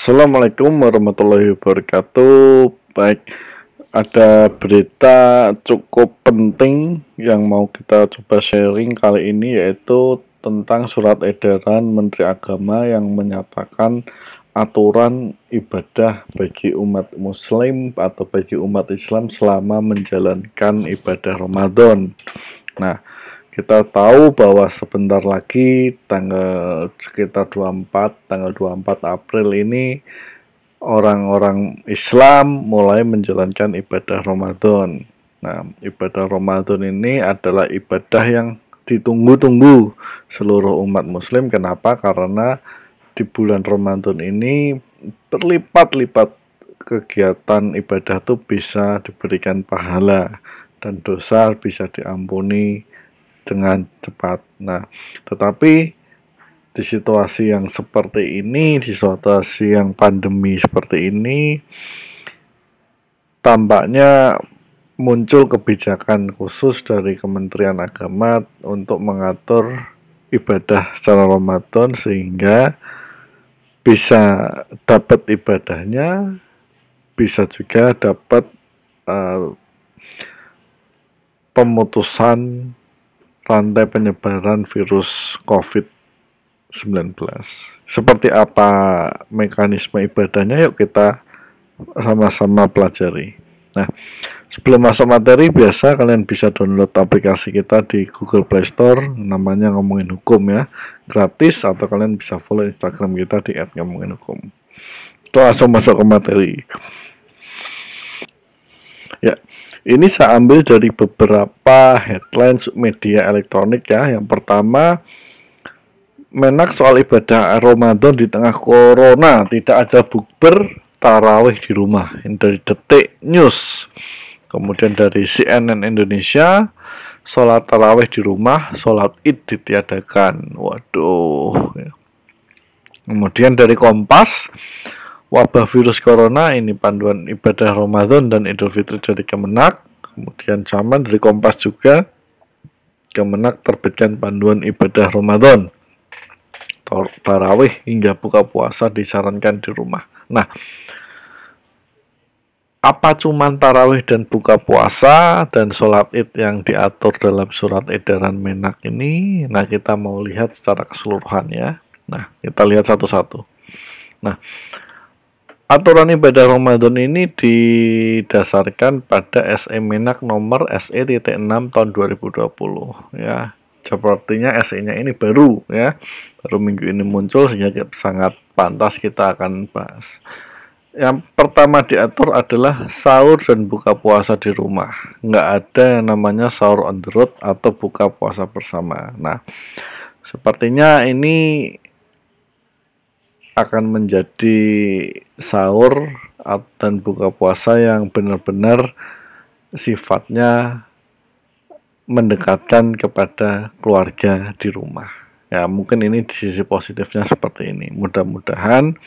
Assalamualaikum warahmatullahi wabarakatuh. Baik, ada berita cukup penting yang mau kita coba sharing kali ini, yaitu tentang surat edaran Menteri Agama yang menyatakan aturan ibadah bagi umat muslim atau bagi umat Islam selama menjalankan ibadah Ramadan. Nah, kita tahu bahwa sebentar lagi tanggal 24 April ini orang-orang Islam mulai menjalankan ibadah Ramadan. Nah, ibadah Ramadan ini adalah ibadah yang ditunggu-tunggu seluruh umat muslim. Kenapa? Karena di bulan Ramadan ini berlipat-lipat kegiatan ibadah itu bisa diberikan pahala dan dosa bisa diampuni dengan cepat. Nah, tetapi di situasi yang seperti ini, di situasi yang pandemi seperti ini, tampaknya muncul kebijakan khusus dari Kementerian Agama untuk mengatur ibadah secara Ramadan sehingga bisa dapat ibadahnya, bisa juga dapat pemutusan rantai penyebaran virus COVID-19. Seperti apa mekanisme ibadahnya? Yuk kita sama-sama pelajari. Nah, sebelum masuk materi, biasa kalian bisa download aplikasi kita di Google Play Store, namanya Ngomongin Hukum ya, gratis, atau kalian bisa follow Instagram kita di @ngomonginhukum. Itu langsung masuk ke materi. Ya, ini saya ambil dari beberapa headline media elektronik ya. Yang pertama, Menak soal ibadah Ramadan di tengah corona, tidak ada bukber, tarawih di rumah. Ini dari Detik News. Kemudian dari CNN Indonesia, sholat tarawih di rumah, sholat id ditiadakan. Waduh. Kemudian dari Kompas, wabah virus corona, ini panduan ibadah Ramadan dan Idul Fitri dari Kemenak. Kemudian Zaman dari Kompas juga, Kemenak terbitkan panduan ibadah Ramadan, tarawih hingga buka puasa disarankan di rumah. Nah, apa cuman tarawih dan buka puasa dan sholat id yang diatur dalam surat edaran Menak ini? Nah, kita mau lihat secara keseluruhan ya. Nah, kita lihat satu-satu. Nah, aturan ibadah Ramadan ini didasarkan pada SE Menak nomor SE.6 tahun 2020 ya. Sepertinya SE-nya ini baru ya, baru minggu ini muncul sehingga sangat pantas kita akan bahas. Yang pertama diatur adalah sahur dan buka puasa di rumah. Nggak ada yang namanya sahur on the road atau buka puasa bersama. Nah, sepertinya ini akan menjadi sahur dan buka puasa yang benar-benar sifatnya mendekatkan kepada keluarga di rumah. Ya, mungkin ini di sisi positifnya seperti ini. Mudah-mudahan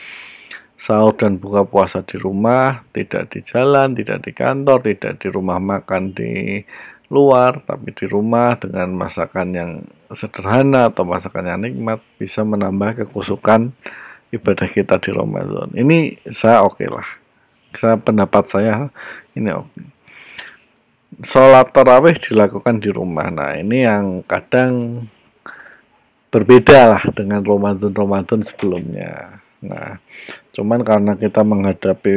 sahur dan buka puasa di rumah, tidak di jalan, tidak di kantor, tidak di rumah makan di luar, tapi di rumah dengan masakan yang sederhana atau masakan yang nikmat, bisa menambah kekusukan ibadah kita di Ramadan. Ini saya oke lah. Pendapat saya ini oke. Sholat tarawih dilakukan di rumah. Nah, ini yang kadang berbeda lah dengan Ramadan sebelumnya. Nah, cuman karena kita menghadapi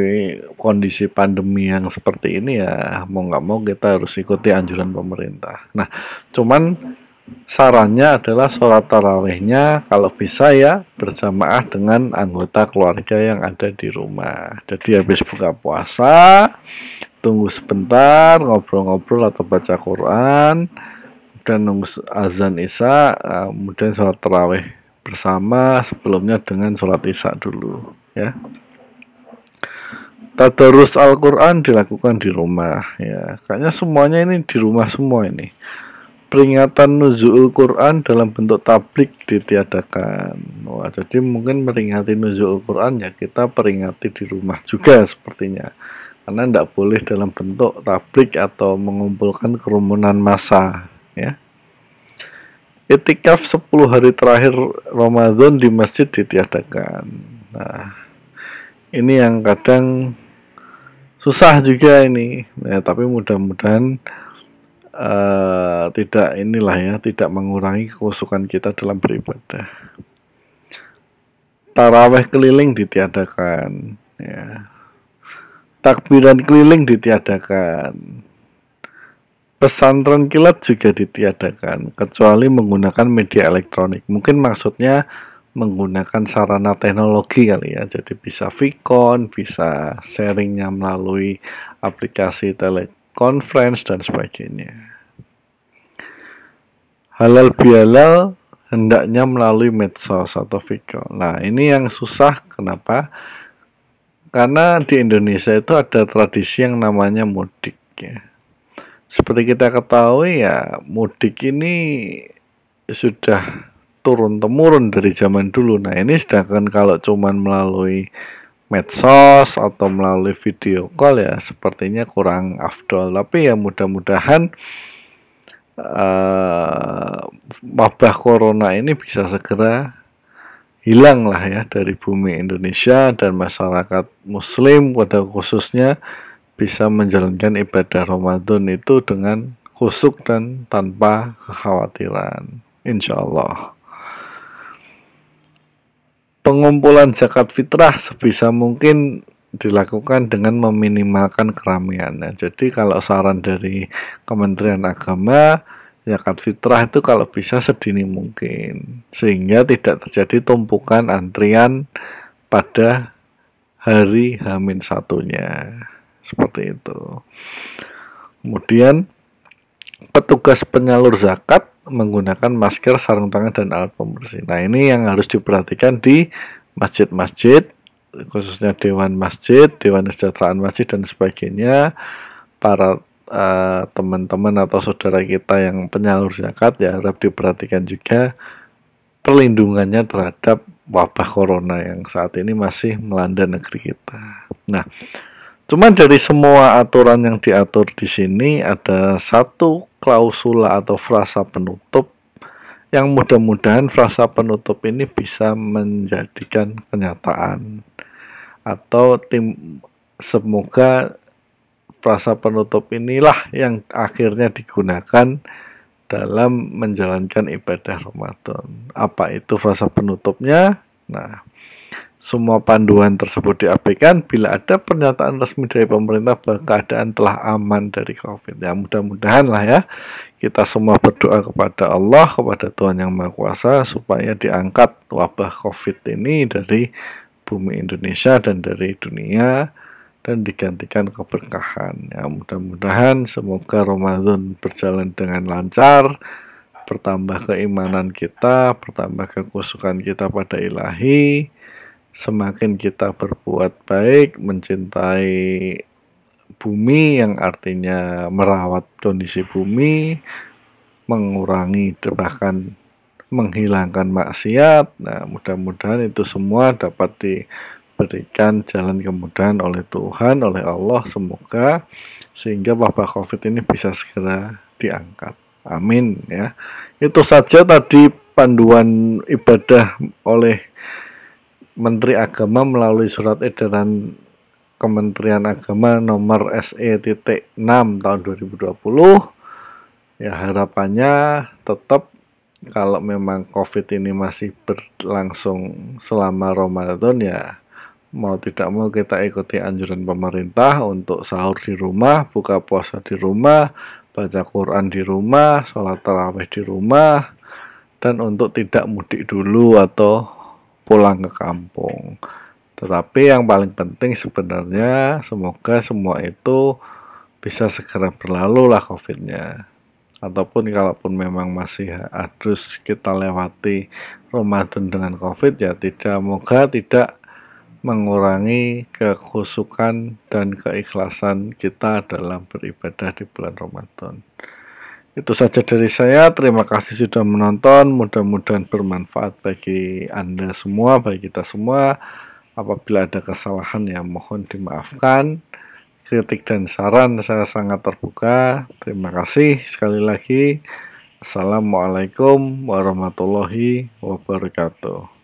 kondisi pandemi yang seperti ini ya, mau nggak mau kita harus ikuti anjuran pemerintah. Nah, cuman sarannya adalah sholat tarawihnya kalau bisa ya berjamaah dengan anggota keluarga yang ada di rumah. Jadi habis buka puasa, tunggu sebentar, ngobrol-ngobrol atau baca Quran, dan nunggu azan Isya, kemudian sholat tarawih bersama, sebelumnya dengan sholat Isya dulu ya. Tadarus Al-Quran dilakukan di rumah ya. Kayaknya semuanya ini di rumah semua ini. Peringatan nuzul Quran dalam bentuk tablik ditiadakan. Wah, jadi mungkin meringati nuzul Quran ya kita peringati di rumah juga sepertinya. Karena tidak boleh dalam bentuk tablik atau mengumpulkan kerumunan massa ya. Itikaf 10 hari terakhir Ramadan di masjid ditiadakan. Nah, Ini yang kadang susah juga ini, ya, tapi mudah-mudahan tidak inilah ya, tidak mengurangi kekhusyukan kita dalam beribadah. Taraweh keliling ditiadakan, ya. Takbiran keliling ditiadakan. Pesantren kilat juga ditiadakan, kecuali menggunakan media elektronik. Mungkin maksudnya menggunakan sarana teknologi kali ya, jadi bisa Vicon, bisa sharingnya melalui aplikasi teleconference dan sebagainya. Halal bihalal hendaknya melalui medsos atau Vicon. Nah, ini yang susah, kenapa? Karena di Indonesia itu ada tradisi yang namanya mudik ya. Seperti kita ketahui ya, mudik ini sudah turun-temurun dari zaman dulu. Nah, ini sedangkan kalau cuman melalui medsos atau melalui video call ya sepertinya kurang afdol. Tapi ya mudah-mudahan wabah corona ini bisa segera hilang lah ya dari bumi Indonesia, dan masyarakat muslim pada khususnya bisa menjalankan ibadah Ramadan itu dengan khusyuk dan tanpa kekhawatiran, insya Allah. Pengumpulan zakat fitrah sebisa mungkin dilakukan dengan meminimalkan keramaiannya. Jadi kalau saran dari Kementerian Agama, zakat fitrah itu kalau bisa sedini mungkin, sehingga tidak terjadi tumpukan antrian pada hari H-1-nya. Seperti itu. Kemudian petugas penyalur zakat menggunakan masker, sarung tangan, dan alat pembersih. Nah, ini yang harus diperhatikan di masjid-masjid, khususnya Dewan Masjid, Dewan Kesejahteraan Masjid, dan sebagainya. Para teman-teman atau saudara kita yang penyalur zakat ya harap diperhatikan juga perlindungannya terhadap wabah corona yang saat ini masih melanda negeri kita. Nah, cuman dari semua aturan yang diatur di sini ada satu klausula atau frasa penutup yang mudah-mudahan frasa penutup ini bisa menjadikan kenyataan, atau semoga frasa penutup inilah yang akhirnya digunakan dalam menjalankan ibadah Ramadan. Apa itu frasa penutupnya? Nah, semua panduan tersebut diabaikan bila ada pernyataan resmi dari pemerintah bahwa keadaan telah aman dari COVID. Ya, mudah-mudahan lah ya, kita semua berdoa kepada Allah, kepada Tuhan Yang Maha Kuasa, supaya diangkat wabah COVID ini dari bumi Indonesia dan dari dunia, dan digantikan keberkahan. Ya, mudah-mudahan semoga Ramadan berjalan dengan lancar, bertambah keimanan kita, bertambah kekhusyukan kita pada Ilahi, semakin kita berbuat baik, mencintai bumi yang artinya merawat kondisi bumi, mengurangi bahkan menghilangkan maksiat. Nah, mudah-mudahan itu semua dapat diberikan jalan kemudahan oleh Tuhan, oleh Allah, semoga, sehingga wabah COVID ini bisa segera diangkat. Amin ya. Itu saja tadi panduan ibadah oleh Menteri Agama melalui surat edaran Kementerian Agama nomor SE.6 tahun 2020. Ya, harapannya tetap kalau memang COVID ini masih berlangsung selama Ramadan ya mau tidak mau kita ikuti anjuran pemerintah untuk sahur di rumah, buka puasa di rumah, baca Quran di rumah, sholat tarawih di rumah, dan untuk tidak mudik dulu atau pulang ke kampung. Tetapi yang paling penting sebenarnya semoga semua itu bisa segera berlalu lah COVID-nya. Ataupun kalaupun memang masih harus kita lewati Ramadan dengan COVID ya moga tidak mengurangi kekhusyukan dan keikhlasan kita dalam beribadah di bulan Ramadan. Itu saja dari saya, terima kasih sudah menonton, mudah-mudahan bermanfaat bagi Anda semua, bagi kita semua. Apabila ada kesalahan ya mohon dimaafkan. Kritik dan saran saya sangat terbuka. Terima kasih sekali lagi. Assalamualaikum warahmatullahi wabarakatuh.